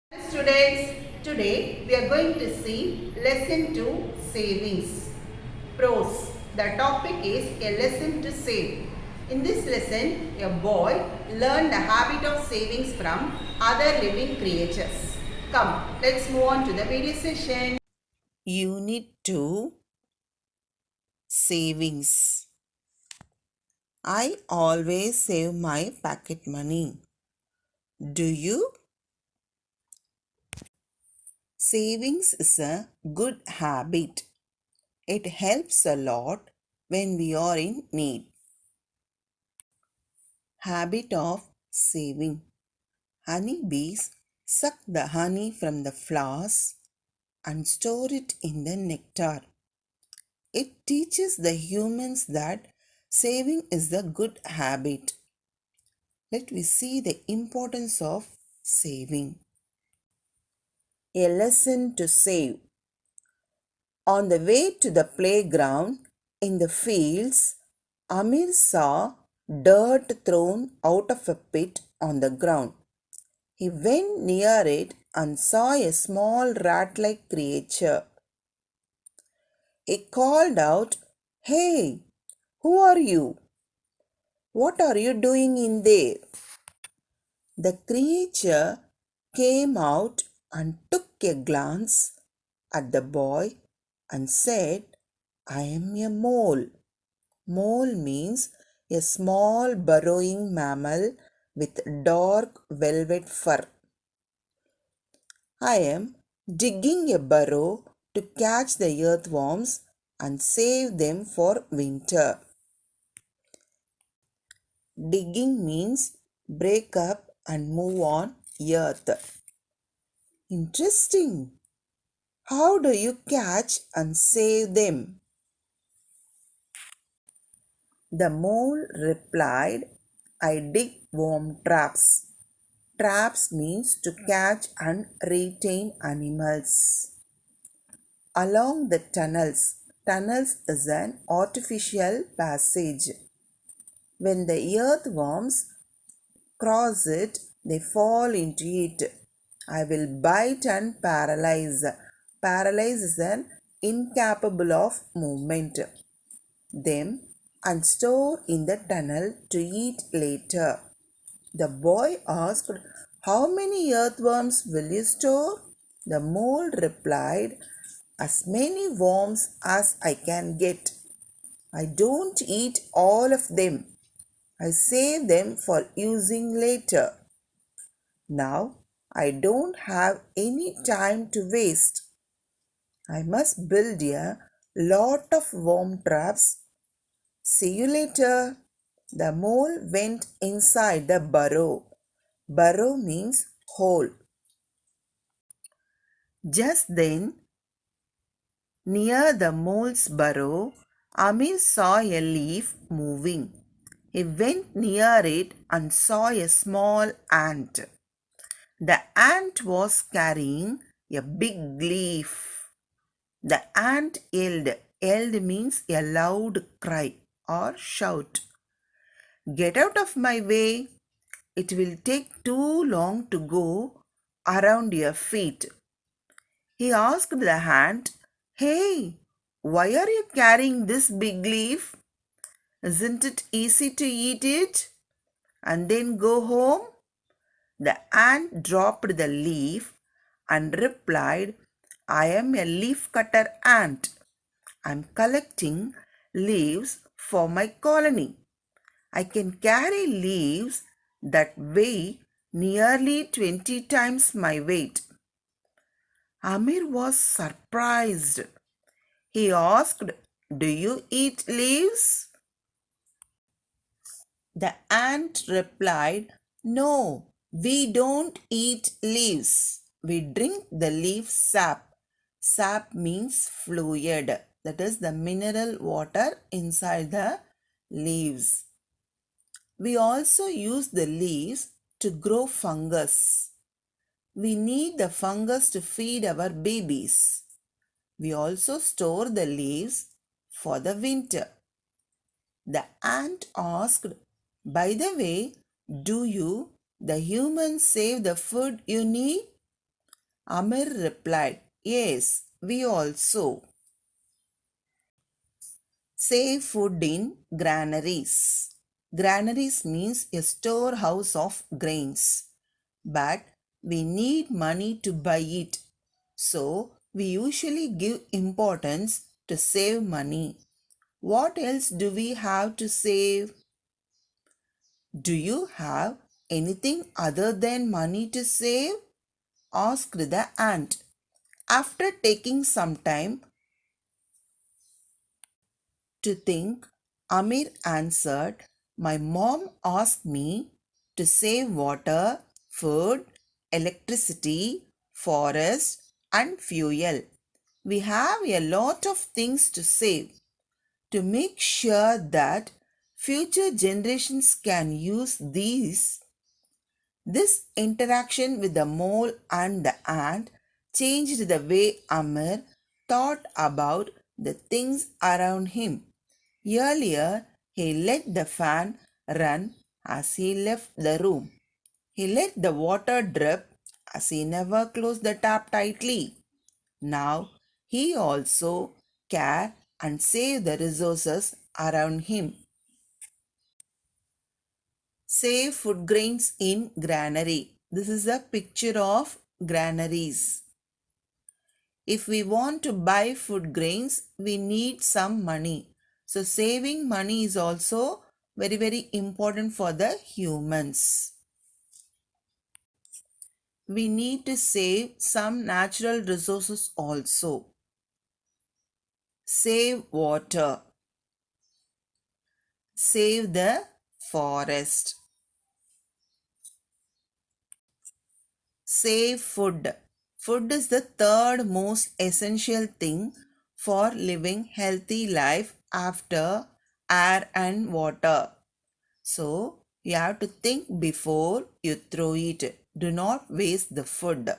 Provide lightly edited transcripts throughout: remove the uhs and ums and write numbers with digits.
Students, today we are going to see lesson 2 savings. Pros. The topic is a lesson to save. In this lesson, a boy learned the habit of savings from other living creatures. Come, let's move on to the video session. Unit 2 Savings. I always save my pocket money. Do you? Savings is a good habit. It helps a lot when we are in need. Habit of saving. Honeybees suck the honey from the flowers and store it in the nectar. It teaches the humans that saving is a good habit. Let me see the importance of saving. A lesson to save. On the way to the playground in the fields, Amir saw dirt thrown out of a pit on the ground. He went near it and saw a small rat like creature. He called out, "Hey, who are you? What are you doing in there?" The creature came out and took a glance at the boy and said, "I am a mole." Mole means a small burrowing mammal with dark velvet fur. I am digging a burrow to catch the earthworms and save them for winter. Digging means break up and move on earth. Interesting. How do you catch and save them? The mole replied, "I dig worm traps. Traps means to catch and retain animals. Along the tunnels. Tunnels is an artificial passage. When the earthworms cross it, they fall into it. I will bite and paralyze. Paralyze is an incapable of movement. Them and store in the tunnel to eat later. The boy asked, "How many earthworms will you store?" The mole replied, "As many worms as I can get. I don't eat all of them. I save them for using later. Now I don't have any time to waste. I must build a lot of worm traps. See you later." The mole went inside the burrow. Burrow means hole. Just then, near the mole's burrow, Amir saw a leaf moving. He went near it and saw a small ant. The ant was carrying a big leaf. The ant yelled. Yelled means a loud cry or shout. "Get out of my way. It will take too long to go around your feet." He asked the ant, "Hey, why are you carrying this big leaf? Isn't it easy to eat it and then go home?" The ant dropped the leaf and replied, "I am a leaf cutter ant. I'm collecting leaves for my colony. I can carry leaves that weigh nearly 20 times my weight." Amir was surprised. He asked, "Do you eat leaves?" The ant replied, "No, we don't eat leaves. We drink the leaf sap." Sap means fluid, that is the mineral water inside the leaves. We also use the leaves to grow fungus. We need the fungus to feed our babies. We also store the leaves for the winter. The ant asked, "By the way, do you, the humans, save the food you need?" Amir replied, Yes, we also save food in granaries. Granaries means a storehouse of grains, but we need money to buy it. So we usually give importance to save money. What else do we have to save? Do you have anything other than money to save? Asked the ant. After taking some time to think, Amir answered, My mom asked me to save water, food, electricity, forest, and fuel. We have a lot of things to save to make sure that future generations can use these. This interaction with the mole and the ant changed the way Amir thought about the things around him. Earlier, he let the fan run as he left the room. He let the water drip as he never closed the tap tightly. Now, he also cared and saved the resources around him. Save food grains in granary. This is a picture of granaries. If we want to buy food grains, we need some money. So saving money is also very important for the humans. We need to save some natural resources also. Save water. Save the forest. Save food. Food is the third most essential thing for living healthy life after air and water. So you have to think before you throw it. Do not waste the food.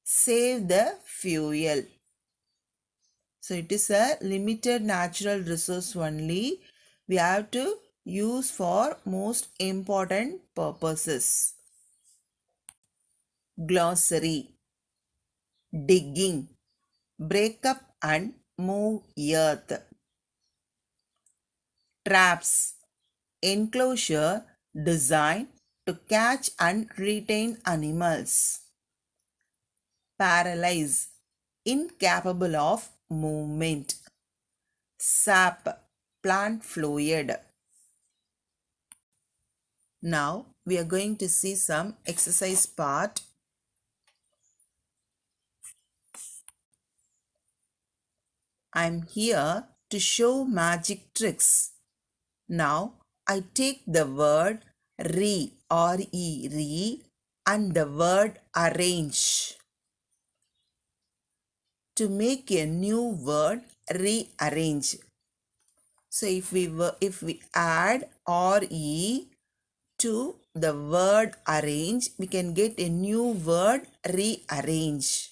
Save the fuel. So it is a limited natural resource only. We have to use for most important purposes. Glossary. Digging. Break up and move earth. Traps. Enclosure designed to catch and retain animals. Paralyze. Incapable of movement. Sap. Plant fluid. Now we are going to see some exercise part. I'm here to show magic tricks. Now I take the word re and the word arrange to make a new word rearrange. So if we add re to the word arrange, we can get a new word rearrange.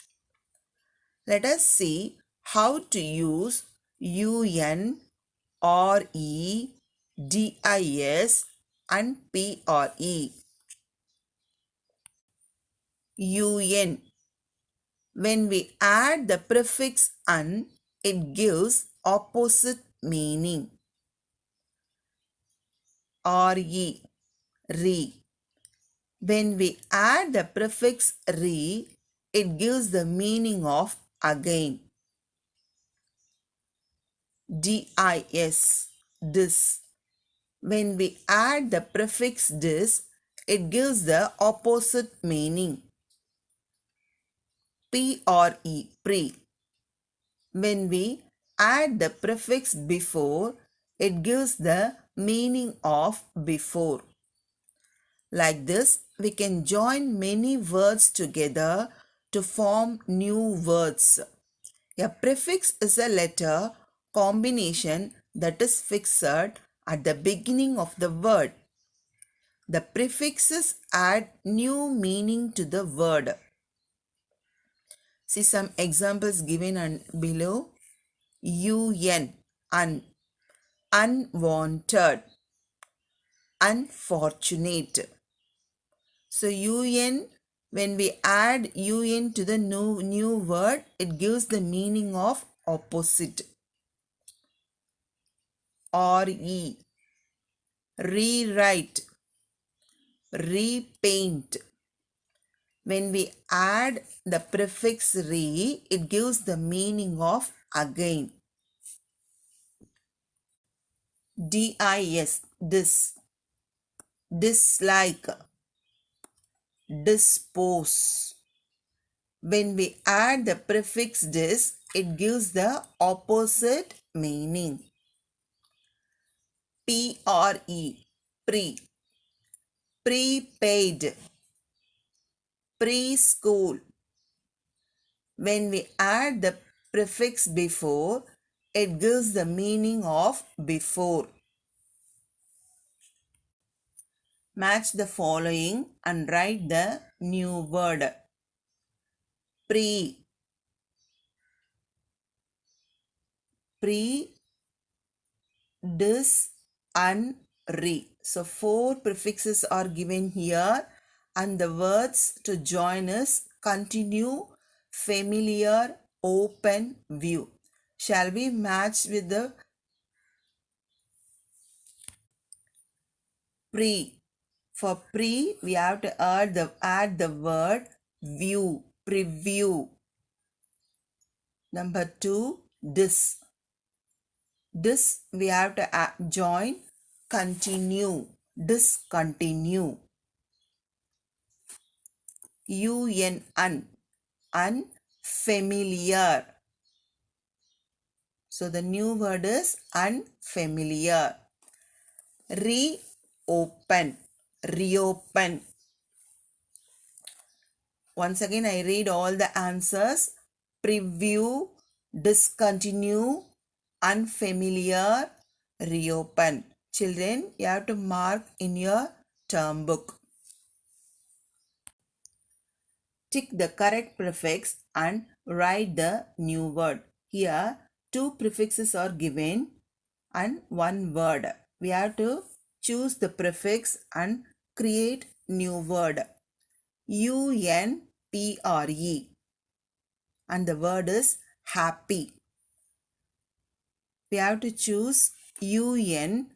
Let us see how to use un, re, dis and pre. Un. When we add the prefix un, it gives opposite meaning. Re, re. When we add the prefix re, it gives the meaning of again. Dis, dis. When we add the prefix dis, it gives the opposite meaning. Pre. When we add the prefix before, it gives the meaning of before. Like this, we can join many words together to form new words. A prefix is a letter combination that is fixed at the beginning of the word. The prefixes add new meaning to the word. See some examples given below. Un, unwanted, unfortunate. So un When we add un to the new word, it gives the meaning of opposite. Re, rewrite, repaint. When we add the prefix re, it gives the meaning of again. Dis, dislike, dispose. When we add the prefix dis, it gives the opposite meaning. Pre, prepaid, preschool. When we add the prefix before, it gives the meaning of before. Match the following and write the new word. Pre, dis, and re. So 4 prefixes are given here and the words to join is continue, familiar, open, view. Shall we match with the pre? For pre, we have to add the word view, preview. Number 2, dis. This we have to join continue, discontinue. Unfamiliar. So the new word is unfamiliar. Reopen, reopen. Once again I read all the answers. Preview, discontinue, unfamiliar, reopen. Children, you have to mark in your term book. Tick the correct prefix and write the new word. Here, 2 prefixes are given and 1 word. We have to choose the prefix and create new word. UNPRE and the word is happy. We have to choose UN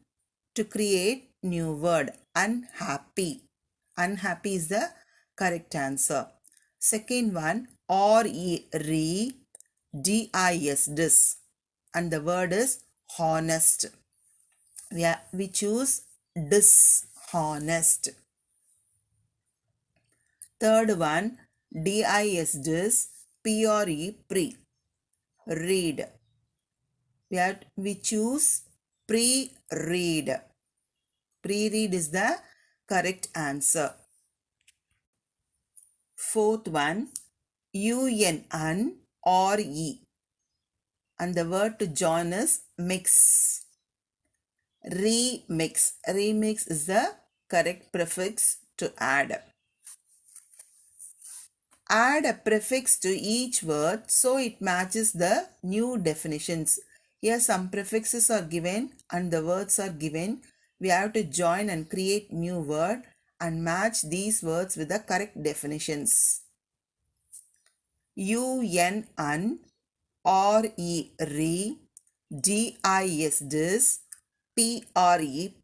to create new word. Unhappy. Unhappy is the correct answer. Second one, re, dis, dis, and the word is honest. We choose dishonest. Third one, dis, dis, pre, pre, read. We choose pre-read. Pre-read is the correct answer. Fourth one, un, re, and the word to join is mix. Remix. Remix is the correct prefix to add. Add a prefix to each word so it matches the new definitions. Here some prefixes are given and the words are given. We have to join and create new word and match these words with the correct definitions. Un, re, re, dis, dis, pre,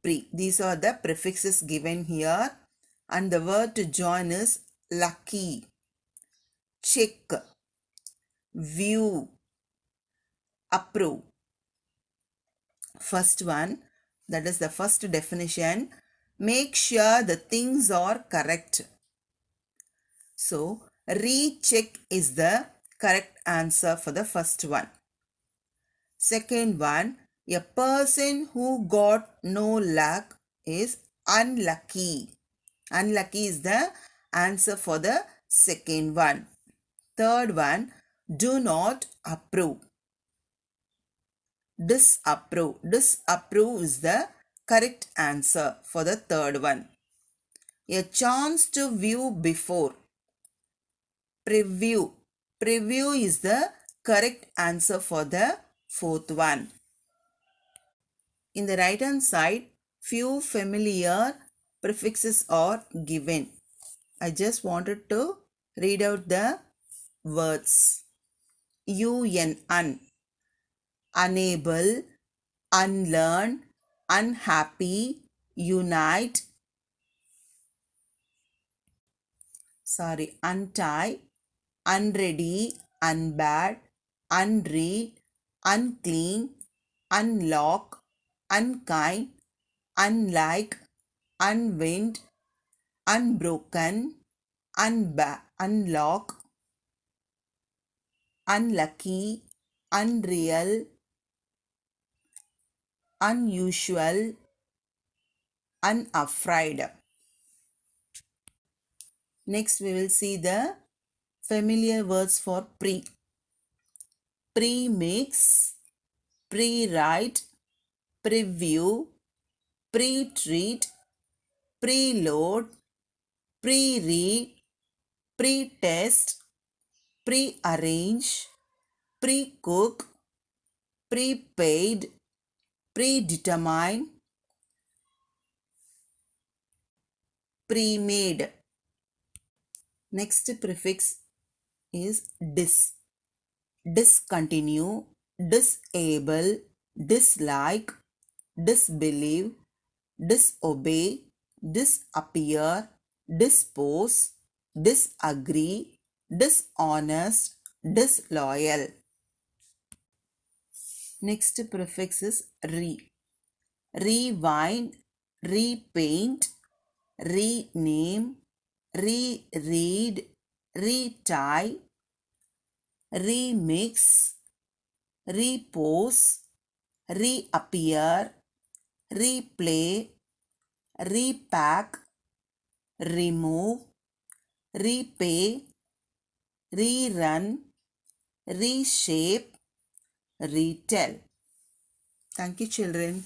pre. These are the prefixes given here and the word to join is lucky. Check, view, approve. First one, that is the first definition. Make sure the things are correct. So, recheck is the correct answer for the first one. Second one, a person who got no luck is unlucky. Unlucky is the answer for the second one. Third one, do not approve. Disapprove. Disapprove is the correct answer for the third one. A chance to view before. Preview. Preview is the correct answer for the fourth one. In the right hand side, few familiar prefixes are given. I just wanted to Read out the words. Unable, unlearn, unhappy, unite, untie, unready, unbad, unread, unclean, unlock, unkind, unlike, unwind, unbroken, unlock, unlucky, unreal, unusual, unafraid. Next, we will see the familiar words for pre. Pre-mix, pre-write, preview, pre-treat, preload, pre-read, pre-test, pre-arrange, pre-cook, prepaid, predetermine, pre-made. Next prefix is dis. Discontinue, disable, dislike, disbelieve, disobey, disappear, dispose, disagree, dishonest, disloyal. Next prefix is re. Rewind, repaint, rename, reread, retie, remix, repose, reappear, replay, repack, remove, repay, rerun, reshape, retell. Thank you, children.